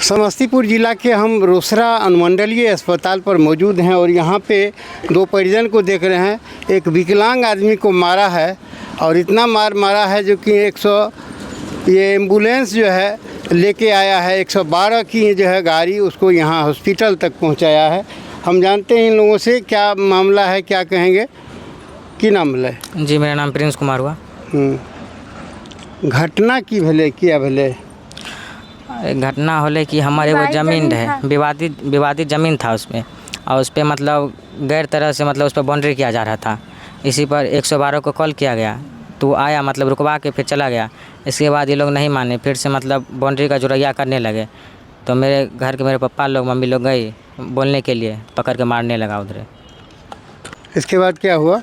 समस्तीपुर जिला के हम रोसड़ा अनुमंडलीय अस्पताल पर मौजूद हैं और यहाँ पे दो परिजन को देख रहे हैं। एक विकलांग आदमी को मारा है और इतना मारा है जो कि ये एम्बुलेंस जो है लेके आया है, 112 की जो है गाड़ी उसको यहाँ हॉस्पिटल तक पहुँचाया है। हम जानते हैं इन लोगों से क्या मामला है, क्या कहेंगे, की नाम है? जी मेरा नाम प्रिंस कुमार हुआ। घटना की भले किया भले घटना होले कि हमारे एगो ज़मीन है, विवादित ज़मीन था उसमें, और उस पर मतलब गैर तरह से मतलब उस पर बाउंड्री किया जा रहा था। इसी पर 112 को कॉल किया गया तो आया, मतलब रुकवा के फिर चला गया। इसके बाद ये लोग नहीं माने, फिर से मतलब बाउंड्री का जुरैया करने लगे। तो मेरे घर के मेरे पापा लोग मम्मी लोग गई बोलने के लिए, पकड़ के मारने लगा उधर। इसके बाद क्या हुआ?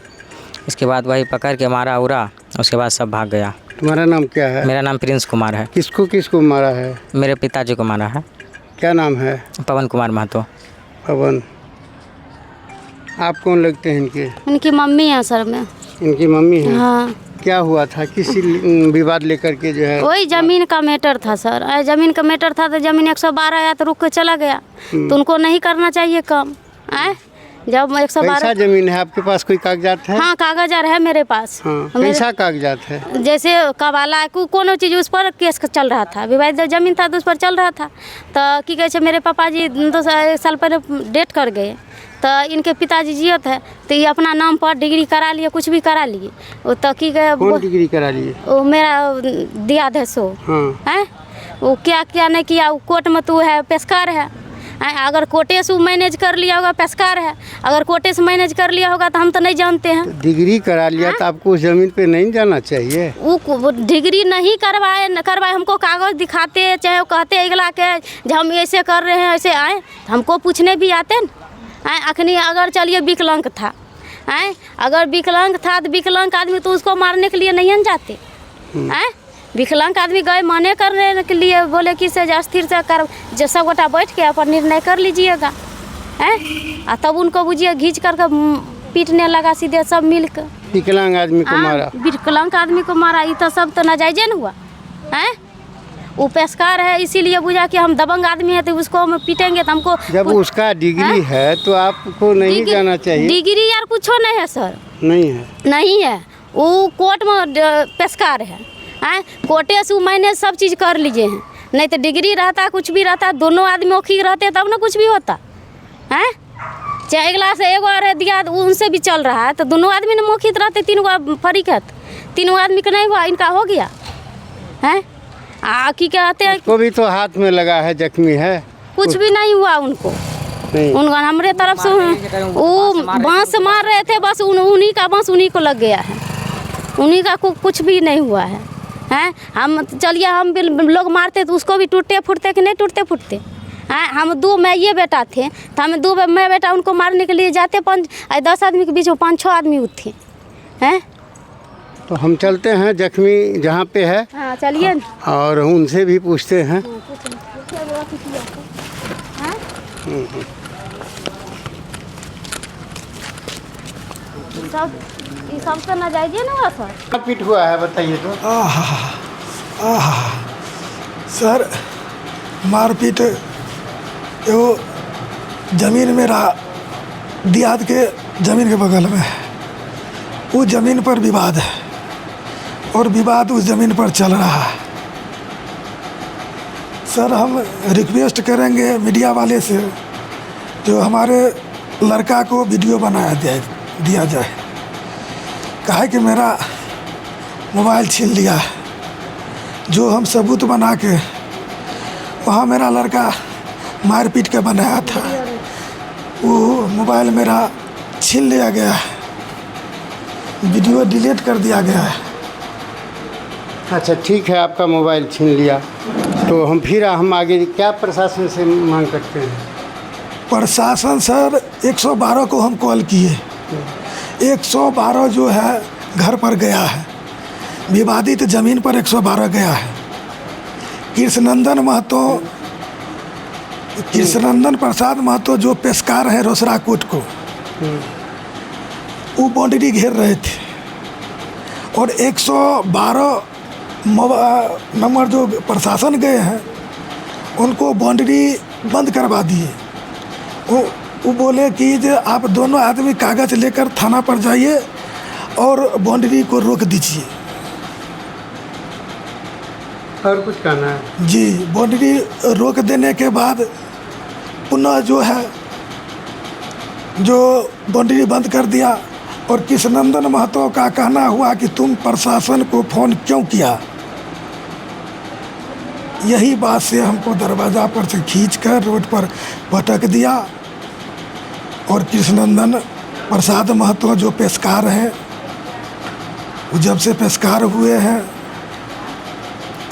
इसके बाद वही पकड़ के मारा उड़ा, उसके बाद सब भाग गया। तुम्हारा नाम क्या है? मेरा नाम प्रिंस कुमार है। किसको मारा है? मेरे पिताजी को मारा है। क्या नाम है? पवन कुमार महतो। पवन। आप कौन लगते हैं इनके? इनकी मम्मी है सर। मैं इनकी मम्मी है? हाँ। क्या हुआ था, किस विवाद लेकर के जो है? वही ज़मीन का मैटर था सर। ज़मीन का मैटर था तो ज़मीन 112 आया तो रुक के चला गया। तो उनको नहीं करना चाहिए काम। जब 112 कैसा ज़मीन है आपके पास, कोई कागजात है? हाँ कागजात है मेरे पास। हाँ, कैसा कागजात है? जैसे कबाला कोनो चीज़ उस पर केस चल रहा था, विवादित ज़मीन था तो उस पर चल रहा था। तो की कहते मेरे पापा जी 2 साल पहले डेट कर गए, तो इनके पिताजी जियत है तो ये अपना नाम पर डिग्री करा लिए, कुछ भी करा लिए। वो तो की कौन डिग्री करा लिए? वो मेरा दियाद है सो। हाँ। वो क्या नहीं किया, कोर्ट में तो है पेशकार है। अगर कोर्टे से मैनेज कर लिया होगा पेशकार है, अगर कोर्टे से मैनेज कर लिया होगा तो हम तो नहीं जानते हैं। तो डिग्री करा लिया तो आपको उस ज़मीन पे नहीं जाना चाहिए। वो डिग्री नहीं करवाए हमको कागज़ दिखाते, चाहे वो कहते अगला के जब हम ऐसे कर रहे हैं ऐसे आए, हमको पूछने भी आते न। अखनी अगर चलिए विकलांग था, अगर विकलांग था तो विकलांग आदमी तो उसको मारने के लिए नहीं जाते। विकलांग आदमी गए माने करने के लिए, बोले कि से अस्थिर से कर, जो सब गोटा बैठ के अपन निर्णय कर लीजिएगा। तब उनको बुझिए घींच करके पीटने लगा सीधे सब मिल कर। विकलांग आदमी को मारा? विकलांग आदमी को मारा, ये तो सब तो नाजायजे न हुआ। वो पेशकार है इसीलिए बुझा कि हम दबंग आदमी है तो उसको हम पीटेंगे तो हमको। जब उसका डिग्री है तो आपको नहीं जाना चाहिए। डिग्री यार कुछ नहीं है सर। नहीं है। वो कोर्ट में पेशकार है। कोर्टे से मैंने सब चीज़ कर लीजिए हैं, नहीं तो डिग्री रहता कुछ भी रहता, दोनों आदमी औखी रहते तब ना कुछ भी होता है। चाहे अगला से एगो और दिया उनसे भी चल रहा है तो दोनों आदमी ने मौखित रहते, 3 गो फरीक है, 3 आदमी का नहीं हुआ, इनका हो गया है। की कहते हैं को भी तो हाथ में लगा है, जख्मी है, कुछ भी नहीं हुआ उनको। उनका हमारे तरफ से वो बांस मार रहे थे, बस उन्हीं का बांस उन्हीं को लग गया है, उन्हीं का कुछ भी नहीं हुआ है। हम चलिए हम भी लोग मारते तो उसको भी टूटते फूटते कि नहीं टूटते फूटते। हम 2 मैं बेटा थे तो हम 2 मैं बेटा उनको मारने के लिए जाते, 10 आदमी के बीच में 5-6 आदमी थे। तो हम चलते हैं जख्मी जहाँ पे है। हाँ चलिए और उनसे भी पूछते हैं। सब तो नाजायजे ना हुआ सर। पीट हुआ है बताइए तो। सर मारपीट वो ज़मीन मेरा दियाद के ज़मीन के बगल में है, उस ज़मीन पर विवाद है और विवाद उस ज़मीन पर चल रहा है। सर हम रिक्वेस्ट करेंगे मीडिया वाले से जो हमारे लड़का को वीडियो बनाया दिया जाए। कहा कि मेरा मोबाइल छीन लिया है, जो हम सबूत बना के वहाँ मेरा लड़का मारपीट के बनाया था, वो मोबाइल मेरा छीन लिया गया है, वीडियो डिलीट कर दिया गया है। अच्छा ठीक है, आपका मोबाइल छीन लिया तो हम आगे क्या प्रशासन से मांग करते हैं? प्रशासन सर 112 को हम कॉल किए, 112 जो है घर पर गया है, विवादित ज़मीन पर 112 गया है। कृष्णनंदन प्रसाद महतो जो पेशकार है रोसड़ा कोर्ट को, वो बाउंड्री घेर रहे थे और 112 नंबर जो प्रशासन गए हैं उनको बाउंड्री बंद करवा दिए। वो बोले कि जो आप दोनों आदमी कागज़ लेकर थाना पर जाइए और बाउंड्री को रोक दीजिए। और कुछ कहना है? जी, बाउंड्री रोक देने के बाद पुनः जो है जो बाउंड्री बंद कर दिया। और कृष्णनंदन महतो का कहना हुआ कि तुम प्रशासन को फ़ोन क्यों किया। यही बात से हमको दरवाज़ा पर से खींचकर रोड पर पटक दिया। और कृष्णनंदन प्रसाद महतो जो पेशकार हैं, वो जब से पेशकार हुए हैं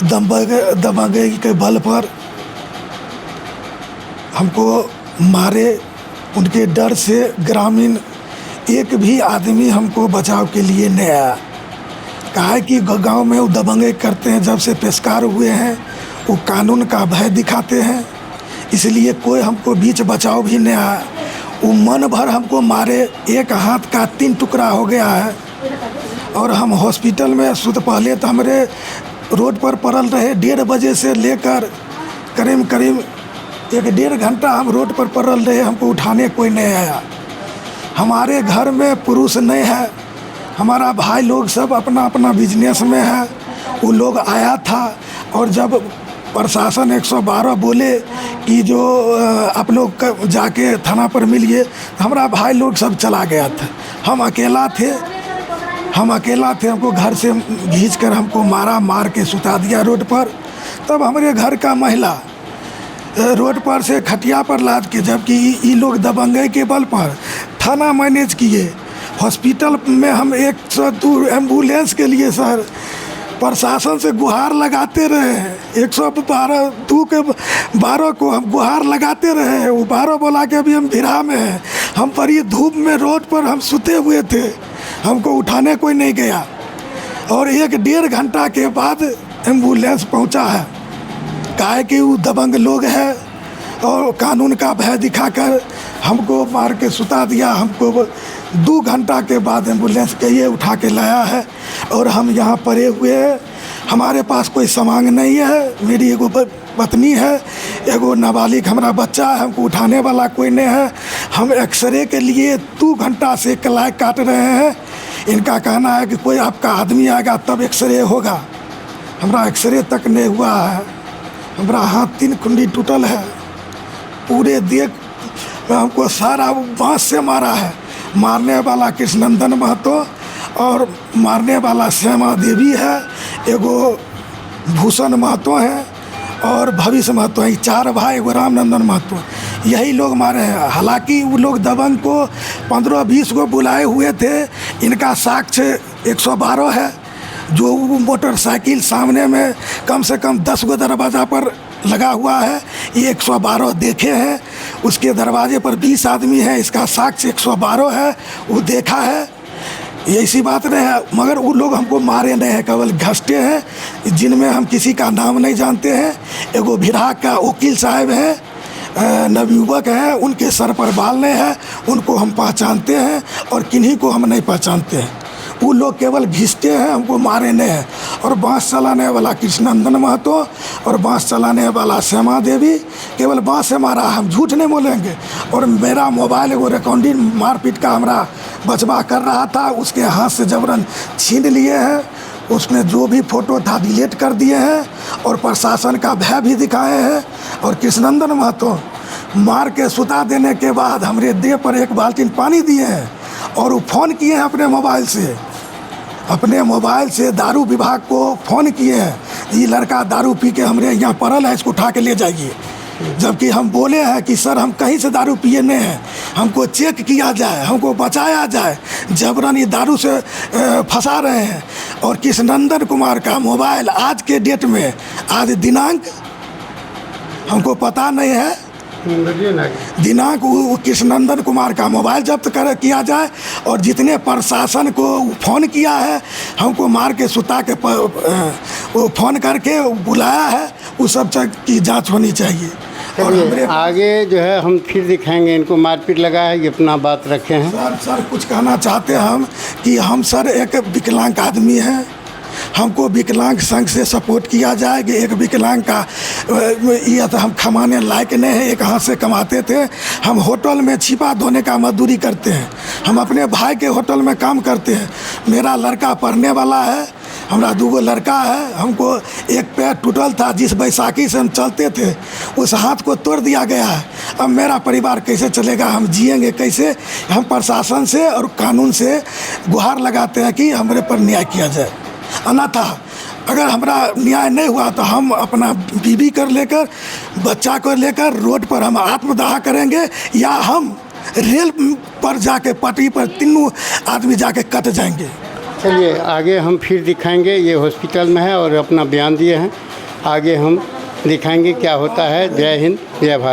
दबंगई के बल पर हमको मारे। उनके डर से ग्रामीण एक भी आदमी हमको बचाव के लिए नहीं आया। कहा है कि गांव में वो दबंगई करते हैं, जब से पेशकार हुए हैं वो कानून का भय दिखाते हैं, इसलिए कोई हमको बीच बचाव भी नहीं आया। वो मन भर हमको मारे। एक हाथ का 3 टुकड़ा हो गया है। और हम हॉस्पिटल में सुत पहले तो हमारे रोड पर पड़ल रहे 1:30 बजे से लेकर करीब 1-1.5 घंटा हम रोड पर पड़ल रहे। हमको उठाने कोई नहीं आया। हमारे घर में पुरुष नहीं है, हमारा भाई लोग सब अपना अपना बिजनेस में है। वो लोग आया था और जब प्रशासन 112 बोले कि जो आप लोग जाके थाना पर मिलिए, तो हमारा भाई लोग सब चला गया था। हम अकेला थे। हमको घर से खींच कर हमको मार के सुता दिया रोड पर। तब हमारे घर का महिला रोड पर से खटिया पर लाद के, जबकि ये लोग दबंगई के बल पर थाना मैनेज किए। हॉस्पिटल में हम 102 एम्बुलेंस के लिए सर प्रशासन से गुहार लगाते रहे हैं। 112 को हम गुहार लगाते रहे हैं। वो 12 बोला कि अभी हम भिरा में हैं। हम पर ये धूप में रोड पर हम सुते हुए थे, हमको उठाने कोई नहीं गया। और 1-1.5 घंटा के बाद एम्बुलेंस पहुंचा है। कहा कि वो दबंग लोग हैं और कानून का भय दिखाकर हमको मार के सुता दिया। हमको 2 घंटा के बाद एम्बुलेंस के ये उठा के लाया है। और हम यहाँ पड़े हुए हैं। हमारे पास कोई सामान नहीं है। मेरी एगो पत्नी है, एगो नाबालिग हमारा बच्चा है। हमको उठाने वाला कोई नहीं है। हम एक्सरे के लिए 2 घंटा से कलाई काट रहे हैं। इनका कहना है कि कोई आपका आदमी आएगा तब एक्सरे होगा। हमारा एक्सरे तक नहीं हुआ है। हमारा हाथ 3 कुंडी टूटल है। पूरे देख हमको सारा बाँस से मारा है। मारने वाला कृष्णनंदन महतो और मारने वाला श्यामा देवी है, एगो भूषण महतो है और भविष्य महतो है। 4 भाई, एगो रामनंदन महतो, यही लोग मारे हैं। हालांकि वो लोग दबंग को 15-20 को बुलाए हुए थे। इनका साक्ष्य 112 है। जो मोटरसाइकिल सामने में कम से कम 10 गो दरवाज़ा पर लगा हुआ है, ये 112 देखे हैं। उसके दरवाजे पर 20 आदमी हैं, इसका साक्ष्य 112 है, वो देखा है। ऐसी बात नहीं है। मगर वो लोग हमको मारे नहीं हैं, केवल घसटे हैं जिनमें हम किसी का नाम नहीं जानते हैं। एगो भिराग का वकील साहब हैं, नवयुवक हैं, उनके सर पर बाल नहीं है, उनको हम पहचानते हैं और किन्हीं को हम नहीं पहचानते हैं। वो लोग केवल घिसते हैं, हमको मारे नहीं हैं। और बाँस चलाने वाला कृष्णनंदन महतो और बाँस चलाने वाला श्यामा देवी केवल बाँस से मारा, हम झूठ नहीं बोलेंगे। और मेरा मोबाइल वो रिकॉर्डिंग मारपीट का हमारा बचवा कर रहा था, उसके हाथ से जबरन छीन लिए हैं। उसने जो भी फ़ोटो था डिलीट कर दिए हैं और प्रशासन का भय भी दिखाए हैं। और कृष्णनंदन महतो मार के सुता देने के बाद हमारे देह पर 1 बाल्टी पानी दिए हैं और वो फ़ोन किए हैं अपने मोबाइल से दारू विभाग को फ़ोन किए हैं। ये लड़का दारू पी के हमारे यहाँ पड़ल है, इसको उठा के ले जाइए। जबकि हम बोले हैं कि सर हम कहीं से दारू पिए नहीं हैं, हमको चेक किया जाए, हमको बचाया जाए। जबरन ये दारू से फंसा रहे हैं। और कृष्णनंदन कुमार का मोबाइल आज के डेट में, आज दिनांक हमको पता नहीं है, दिनांक वो कृष्णनंदन कुमार का मोबाइल जब्त किया जाए। और जितने प्रशासन को फ़ोन किया है, हमको मार के सुता के वो फ़ोन करके बुलाया है, उस सब की जांच होनी चाहिए। और हमारे आगे जो है हम फिर दिखाएंगे। इनको मारपीट लगा है, ये अपना बात रखे हैं। सर कुछ कहना चाहते हैं हम कि हम सर एक विकलांग आदमी हैं। हमको विकलांग संघ से सपोर्ट किया जाए कि एक विकलांग का ये तो हम कमाने लायक नहीं है, एक हाथ से कमाते थे। हम होटल में छिपा धोने का मजदूरी करते हैं, हम अपने भाई के होटल में काम करते हैं। मेरा लड़का पढ़ने वाला है, हमारा 2 लड़का है। हमको एक पैर टूटल था, जिस बैसाखी से हम चलते थे उस हाथ को तोड़ दिया गया है। अब मेरा परिवार कैसे चलेगा, हम जिएंगे कैसे? हम प्रशासन से और कानून से गुहार लगाते हैं कि हमारे पर न्याय किया जाए। अन्यथा अगर हमारा न्याय नहीं हुआ तो हम अपना बीवी कर लेकर, बच्चा को लेकर रोड पर हम आत्मदाह करेंगे, या हम रेल पर जाके पटरी पर तीनों आदमी जाके कट जाएंगे। चलिए आगे हम फिर दिखाएंगे। ये हॉस्पिटल में है और अपना बयान दिए हैं, आगे हम दिखाएंगे क्या होता है। जय हिंद, जय भारत।